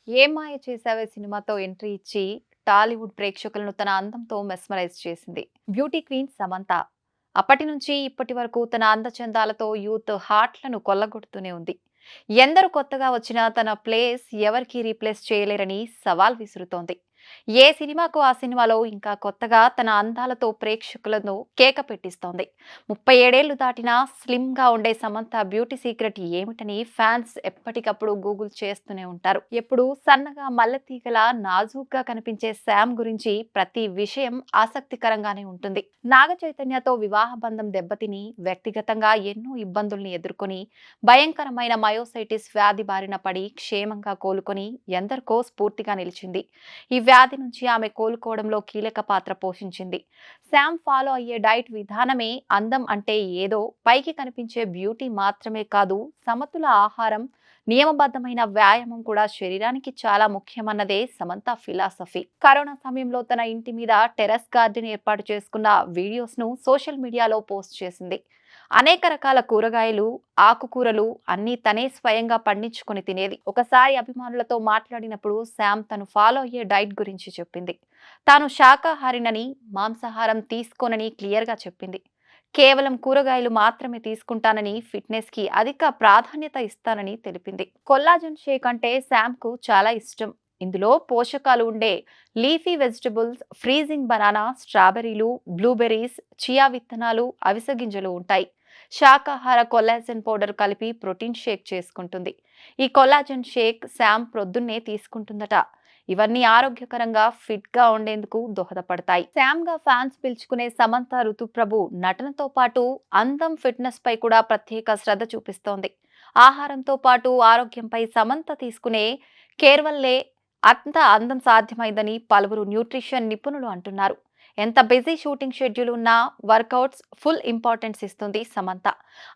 'ఏం మాయ చేసావే' సినిమాతో ఎంట్రీ ఇచ్చి టాలీవుడ్ ప్రేక్షకులను తన అందంతో మెస్మరైజ్ చేసింది బ్యూటీ క్వీన్ సమంత. అప్పటి నుంచి ఇప్పటి వరకు తన అందచందాలతో యూత్ హార్ట్లను కొల్లగొడుతూనే ఉంది. ఎందరు కొత్తగా వచ్చినా తన ప్లేస్ ఎవరికీ రీప్లేస్ చేయలేరని సవాల్ విసురుతోంది. ఏ సినిమాకు ఆ సినిమాలో ఇంకా కొత్తగా తన అందాలతో ప్రేక్షకులను కేక పెట్టిస్తోంది. 37 దాటినా స్లిమ్ గా ఉండే సమంత బ్యూటీ సీక్రెట్ ఏమిటని ఫ్యాన్స్ ఎప్పటికప్పుడు గూగుల్ చేస్తూనే ఉంటారు. ఎప్పుడు సన్నగా మల్లెతీగలా నాజూగ్గా కనిపించే శామ్ గురించి ప్రతి విషయం ఆసక్తికరంగానే ఉంటుంది. నాగ చైతన్యతో వివాహ బంధం దెబ్బతిని వ్యక్తిగతంగా ఎన్నో ఇబ్బందుల్ని ఎదుర్కొని భయంకరమైన మయోసైటిస్ వ్యాధి బారిన పడి క్షేమంగా కోలుకొని ఎందరికో స్ఫూర్తిగా నిలిచింది. ఈ వ్యాధి నుంచి ఆమె కోలుకోవడంలో కీలక పాత్ర పోషించింది. శామ్ ఫాలో అయ్యే డైట్ విధానమే అందం అంటే ఏదో పైకి కనిపించే బ్యూటీ మాత్రమే కాదు, సమతుల ఆహారం, నియమబద్ధమైన వ్యాయామం కూడా శరీరానికి చాలా ముఖ్యమన్నదే సమంత ఫిలాసఫీ. కరోనా సమయంలో తన ఇంటి మీద టెర్రస్ గార్డెన్ ఏర్పాటు చేసుకున్న వీడియోస్ ను సోషల్ మీడియాలో పోస్ట్ చేసింది. అనేక రకాల కూరగాయలు, ఆకుకూరలు అన్నీ తనే స్వయంగా పండించుకొని తినేది. ఒకసారి అభిమానులతో మాట్లాడినప్పుడు శామ్ తను ఫాలో అయ్యే డైట్ గురించి చెప్పింది. తాను శాకాహారినని, మాంసాహారం తీసుకోనని క్లియర్గా చెప్పింది. కేవలం కూరగాయలు మాత్రమే తీసుకుంటానని, ఫిట్నెస్ కి అధిక ప్రాధాన్యత ఇస్తానని తెలిపింది. కొల్లాజన్ షేక్ అంటే శామ్ కు చాలా ఇష్టం. ఇందులో పోషకాలు ఉండే లీఫీ వెజిటబుల్స్, ఫ్రీజింగ్ బనానా, స్ట్రాబెర్రీలు, బ్లూబెర్రీస్, చియా విత్తనాలు, అవిసె గింజలు ఉంటాయి. శాకాహార కొల్లాజన్ పౌడర్ కలిపి ప్రోటీన్ షేక్ చేసుకుంటుంది. ఈ కొల్లాజన్ షేక్ శామ్ ప్రొద్దున్నే తీసుకుంటుందట. ఇవన్నీ ఆరోగ్యకరంగా ఫిట్ గా ఉండేందుకు దోహదపడతాయి. శామ్ గా ఫ్యాన్స్ పిలుచుకునే సమంత ఋతుప్రభు నటనతో పాటు అందం, ఫిట్నెస్ పై కూడా ప్రత్యేక శ్రద్ధ చూపిస్తోంది. ఆహారంతో పాటు ఆరోగ్యంపై సమంత తీసుకునే కేర్ వల్లే అంత అందం సాధ్యమైందని పలువురు న్యూట్రిషన్ నిపుణులు అంటున్నారు. ఎంత బిజీ షూటింగ్ షెడ్యూల్ ఉన్నా వర్కౌట్స్ ఫుల్ ఇంపార్టెన్స్ ఇస్తుంది సమంత.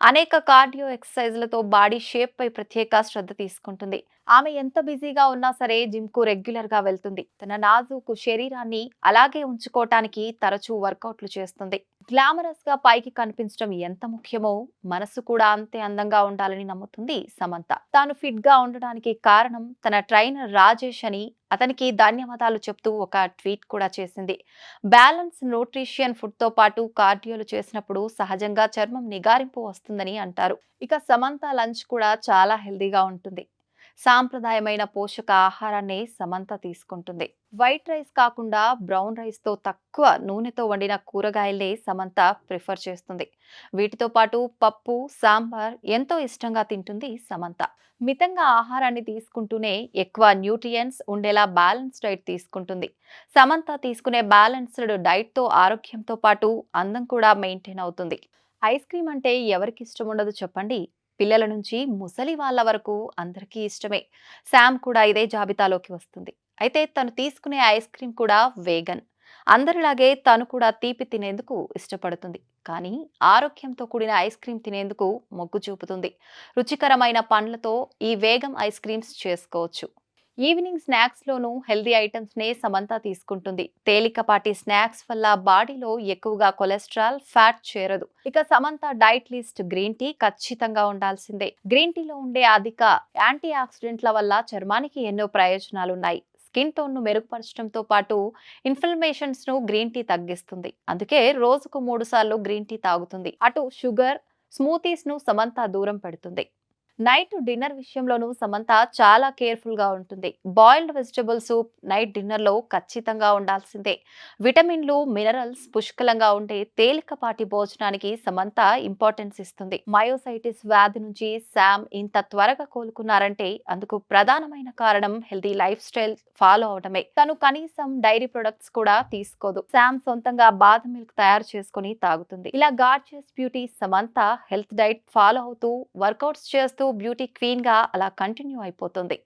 అనేక కార్డియో ఎక్సర్సైజ్లతో బాడీ షేప్ పై ప్రత్యేక శ్రద్ధ తీసుకుంటుంది. ఆమె ఎంత బిజీగా ఉన్నా సరే జిమ్ కు రెగ్యులర్ గా వెళ్తుంది. తన నాజూకు శరీరాన్ని అలాగే ఉంచుకోవటానికి తరచూ వర్కౌట్లు చేస్తుంది. గ్లామరస్ గా పైకి కనిపించడం ఎంత ముఖ్యమో మనసు కూడా అంతే అందంగా ఉండాలని నమ్ముతుంది సమంత. తాను ఫిట్ గా ఉండడానికి కారణం తన ట్రైనర్ రాజేష్ అని అతనికి ధన్యవాదాలు చెప్తూ ఒక ట్వీట్ కూడా చేసింది. బ్యాలెన్స్ న్యూట్రిషియన్ ఫుడ్ తో పాటు కార్డియోలు చేసినప్పుడు సహజంగా చర్మం నిగారింపు వస్తుందని అంటారు. ఇక సమంత లంచ్ కూడా చాలా హెల్దీగా ఉంటుంది. సాంప్రదాయమైన పోషక ఆహారాన్ని సమంత తీసుకుంటుంది. వైట్ రైస్ కాకుండా బ్రౌన్ రైస్ తో తక్కువ నూనెతో వండిన కూరగాయలనే సమంత ప్రిఫర్ చేస్తుంది. వీటితో పాటు పప్పు, సాంబార్ ఎంతో ఇష్టంగా తింటుంది సమంత. మితంగా ఆహారాన్ని తీసుకుంటూనే ఎక్కువ న్యూట్రియంట్స్ ఉండేలా బ్యాలెన్స్ డైట్ తీసుకుంటుంది. సమంత తీసుకునే బ్యాలెన్స్డ్ డైట్ తో ఆరోగ్యంతో పాటు అందం కూడా మెయింటైన్ అవుతుంది. ఐస్ క్రీమ్ అంటే ఎవరికి ఇష్టం ఉండదు చెప్పండి. పిల్లల నుంచి ముసలి వాళ్ళ వరకు అందరికీ ఇష్టమే. శామ్ కూడా ఇదే జాబితాలోకి వస్తుంది. అయితే తను తీసుకునే ఐస్ క్రీమ్ కూడా వేగన్. అందరిలాగే తను కూడా తీపి తినేందుకు ఇష్టపడుతుంది. కానీ ఆరోగ్యంతో కూడిన ఐస్ క్రీమ్ తినేందుకు మొగ్గు చూపుతుంది. రుచికరమైన పండ్లతో ఈ వేగం ఐస్ క్రీమ్స్ చేసుకోవచ్చు. ఈవినింగ్ స్నాక్స్ లోనూ హెల్దీ ఐటమ్స్ నే సమంత తీసుకుంటుంది. తేలికపాటి స్నాక్స్ వల్ల బాడీలో ఎక్కువగా కొలెస్ట్రాల్, ఫ్యాట్ చేరదు. ఇక Samantha diet list green tea ఖచ్చితంగా ఉండాల్సిందే. గ్రీన్ టీలో ఉండే అధిక యాంటీ ఆక్సిడెంట్ల వల్ల చర్మానికి ఎన్నో ప్రయోజనాలున్నాయి. స్కిన్ టోన్ ను మెరుగుపరచడంతో పాటు ఇన్ఫ్లమేషన్స్ ను గ్రీన్ టీ తగ్గిస్తుంది. అందుకే రోజుకు 3 సార్లు గ్రీన్ టీ తాగుతుంది. అటు షుగర్, స్మూతీస్ ను సమంత దూరం పెడుతుంది. నైట్ డిన్నర్ విషయంలోనూ సమంత చాలా కేర్ఫుల్ గా ఉంటుంది. Boiled vegetable soup night dinner లో ఖచ్చితంగా ఉండాల్సిందే. విటమిన్లు, మినరల్స్ పుష్కలంగా ఉండే తేలికపాటి భోజనానికి సమంత ఇంపార్టెన్స్ ఇస్తుంది. మయోసైటిస్ వ్యాధి నుంచి శామ్ ఇంత త్వరగా కోలుకున్నారంటే అందుకు ప్రధానమైన కారణం హెల్తీ లైఫ్ స్టైల్ ఫాలో అవడమే. తను కనీసం డైరీ ప్రొడక్ట్స్ కూడా తీసుకోదు. శామ్ సొంతంగా బాదం మిల్క్ తయారు చేసుకుని తాగుతుంది. ఇలా gorgeous beauty Samantha health diet follow అవుతూ వర్కౌట్స్ చేస్తూ బ్యూటీ క్వీన్ గా అలా కంటిన్యూ అయిపోతుంది.